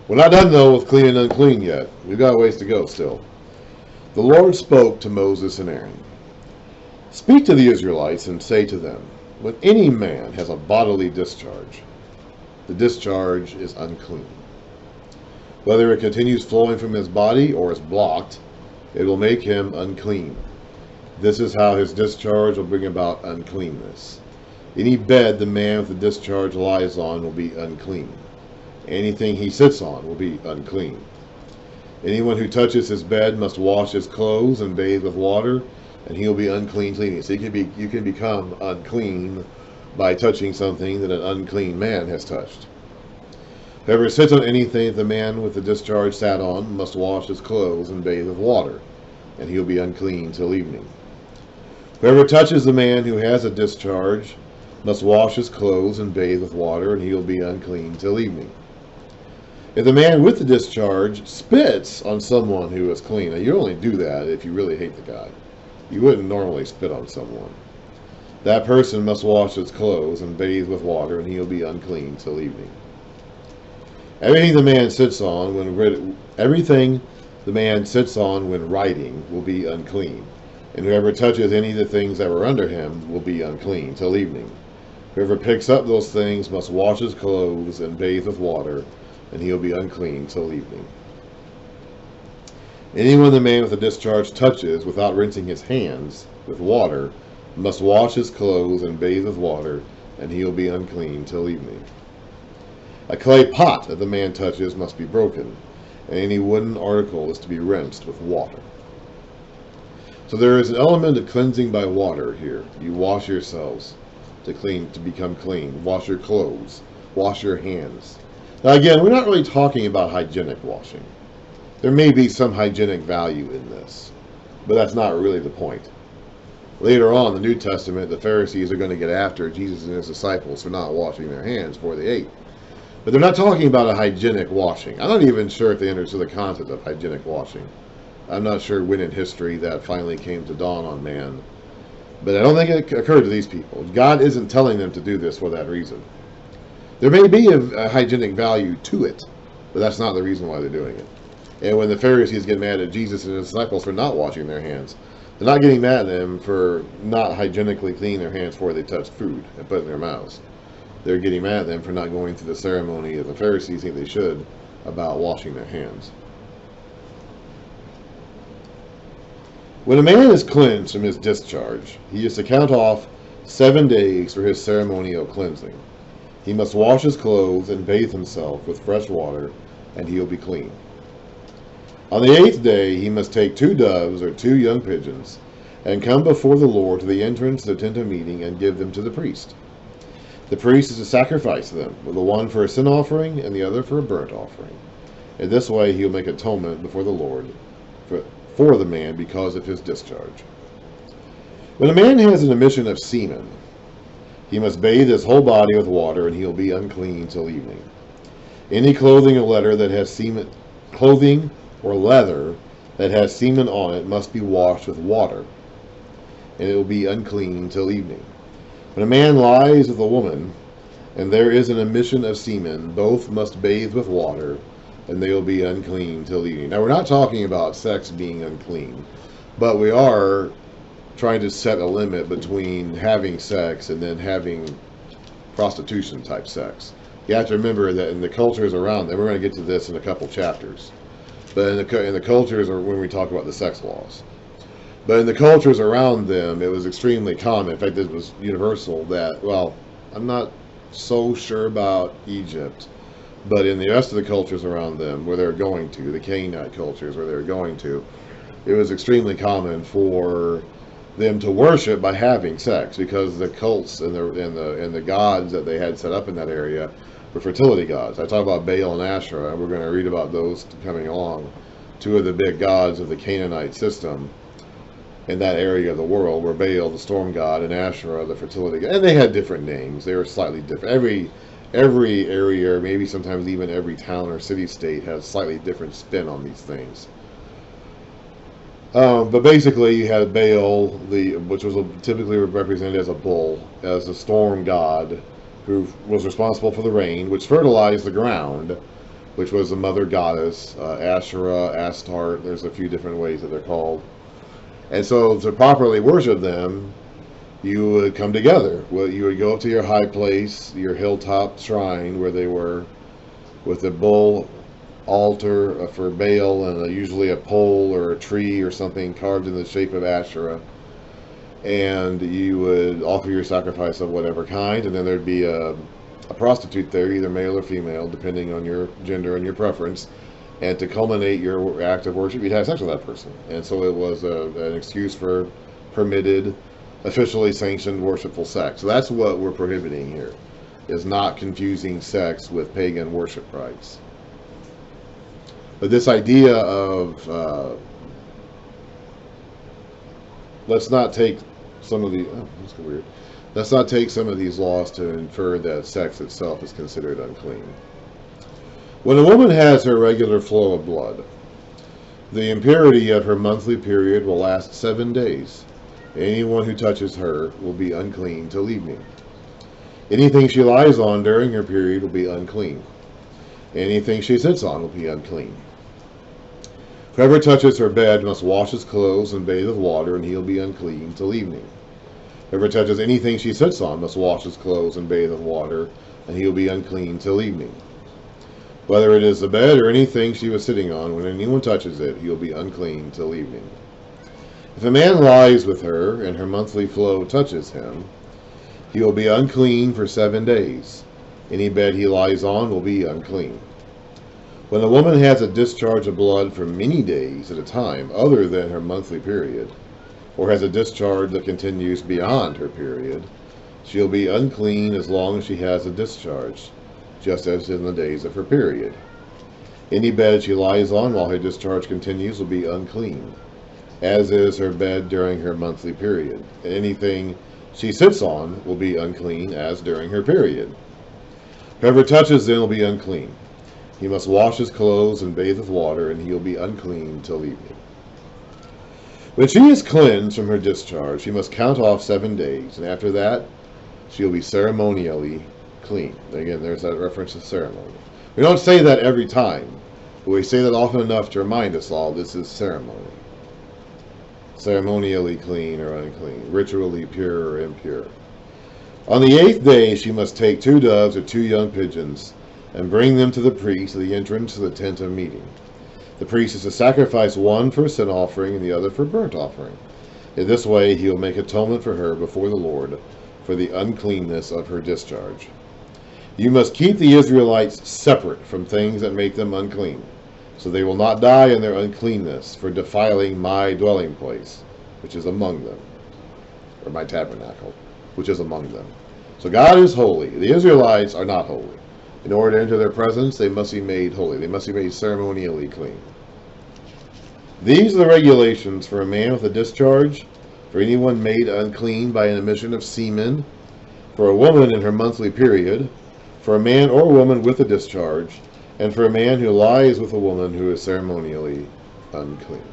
We're not done, though, with clean and unclean yet. We've got a ways to go still. The Lord spoke to Moses and Aaron. Speak to the Israelites and say to them, when any man has a bodily discharge, the discharge is unclean. Whether it continues flowing from his body or is blocked, it will make him unclean. This is how his discharge will bring about uncleanness. Any bed the man with the discharge lies on will be unclean. Anything he sits on will be unclean. Anyone who touches his bed must wash his clothes and bathe with water, and he will be unclean till evening. So you can become unclean by touching something that an unclean man has touched. Whoever sits on anything the man with the discharge sat on must wash his clothes and bathe with water, and he will be unclean till evening. Whoever touches the man who has a discharge must wash his clothes and bathe with water, and he will be unclean till evening. If the man with the discharge spits on someone who is clean, now you only do that if you really hate the guy. You wouldn't normally spit on someone. That person must wash his clothes and bathe with water, and he will be unclean till evening. Everything the man sits on when writing will be unclean, and whoever touches any of the things that were under him will be unclean till evening. Whoever picks up those things must wash his clothes and bathe with water, and he will be unclean till evening. Anyone the man with a discharge touches without rinsing his hands with water must wash his clothes and bathe with water, and he will be unclean till evening. A clay pot that the man touches must be broken, and any wooden article is to be rinsed with water. So there is an element of cleansing by water here. You wash yourselves to become clean. Wash your clothes. Wash your hands. Now again, we're not really talking about hygienic washing. There may be some hygienic value in this, but that's not really the point. Later on in the New Testament, the Pharisees are going to get after Jesus and his disciples for not washing their hands before they ate. But they're not talking about a hygienic washing. I'm not even sure if they understood the concept of hygienic washing. I'm not sure when in history that finally came to dawn on man. But I don't think it occurred to these people. God isn't telling them to do this for that reason. There may be a hygienic value to it, but that's not the reason why they're doing it. And when the Pharisees get mad at Jesus and his disciples for not washing their hands, they're not getting mad at them for not hygienically cleaning their hands before they touch food and put it in their mouths. They're getting mad at them for not going through the ceremony that the Pharisees think they should about washing their hands. When a man is cleansed from his discharge, he is to count off 7 days for his ceremonial cleansing. He must wash his clothes and bathe himself with fresh water, and he will be clean. On the 8th day he must take 2 doves or 2 young pigeons, and come before the Lord to the entrance of the tent of meeting, and give them to the priest. The priest is to sacrifice them, the one for a sin offering and the other for a burnt offering. In this way he will make atonement before the Lord for the man because of his discharge. When a man has an emission of semen, he must bathe his whole body with water, and he will be unclean till evening. Any clothing or leather that has semen on it must be washed with water, and it will be unclean till evening. When a man lies with a woman, and there is an emission of semen, both must bathe with water, and they will be unclean till evening. Now, we're not talking about sex being unclean, but we are trying to set a limit between having sex and then having prostitution type sex. You have to remember that in the cultures around them, we're going to get to this in a couple chapters, but in the cultures are when we talk about the sex laws. But in the cultures around them, it was extremely common. In fact, it was universal that, well, I'm not so sure about Egypt, but in the rest of the cultures around them, where they're going to, the Canaanite cultures where they're going to, it was extremely common for them to worship by having sex, because the cults and the gods that they had set up in that area were fertility gods. I talk about Baal and Asherah, and we're going to read about those coming along. 2 of the big gods of the Canaanite system in that area of the world were Baal, the storm god, and Asherah, the fertility god. And they had different names. They were slightly different. Every area, or maybe sometimes even every town or city-state, has slightly different spin on these things. But basically, you had Baal, which was typically represented as a bull, as a storm god, who was responsible for the rain, which fertilized the ground, which was the mother goddess, Asherah, Astarte. There's a few different ways that they're called. And so to properly worship them, you would come together. Well, you would go up to your high place, your hilltop shrine where they were, with a bull altar for Baal and usually a pole or a tree or something carved in the shape of Asherah. And you would offer your sacrifice of whatever kind, and then there'd be a prostitute there, either male or female, depending on your gender and your preference. And to culminate your act of worship, you'd have sex with that person. And so it was an excuse for permitted, officially sanctioned worshipful sex. So that's what we're prohibiting here, is not confusing sex with pagan worship rites. But this idea of let's not take some of the that's weird. Let's not take some of these laws to infer that sex itself is considered unclean. When a woman has her regular flow of blood, the impurity of her monthly period will last 7 days. Anyone who touches her will be unclean till evening. Anything she lies on during her period will be unclean. Anything she sits on will be unclean. Whoever touches her bed must wash his clothes and bathe with water, and he'll be unclean till evening. Whoever touches anything she sits on must wash his clothes and bathe with water, and he'll be unclean till evening. Whether it is the bed or anything she was sitting on, when anyone touches it, he'll be unclean till evening. If a man lies with her, and her monthly flow touches him, he will be unclean for 7 days. Any bed he lies on will be unclean. When a woman has a discharge of blood for many days at a time, other than her monthly period, or has a discharge that continues beyond her period, she'll be unclean as long as she has a discharge, just as in the days of her period. Any bed she lies on while her discharge continues will be unclean, as is her bed during her monthly period. And anything she sits on will be unclean, as during her period. Whoever touches them will be unclean. He must wash his clothes and bathe with water, and he will be unclean till evening. When she is cleansed from her discharge, she must count off 7 days, and after that, she will be ceremonially clean. Again, there's that reference to ceremony. We don't say that every time, but we say that often enough to remind us all this is ceremony. Ceremonially clean or unclean, ritually pure or impure. On the 8th day, she must take 2 doves or 2 young pigeons and bring them to the priest at the entrance to the tent of meeting. The priest is to sacrifice one for a sin offering and the other for burnt offering. In this way, he will make atonement for her before the Lord for the uncleanness of her discharge. You must keep the Israelites separate from things that make them unclean, so they will not die in their uncleanness for defiling my dwelling place, which is among them, or my tabernacle, which is among them. So God is holy. The Israelites are not holy. In order to enter their presence, they must be made holy. They must be made ceremonially clean. These are the regulations for a man with a discharge, for anyone made unclean by an emission of semen, for a woman in her monthly period, for a man or woman with a discharge, and for a man who lies with a woman who is ceremonially unclean.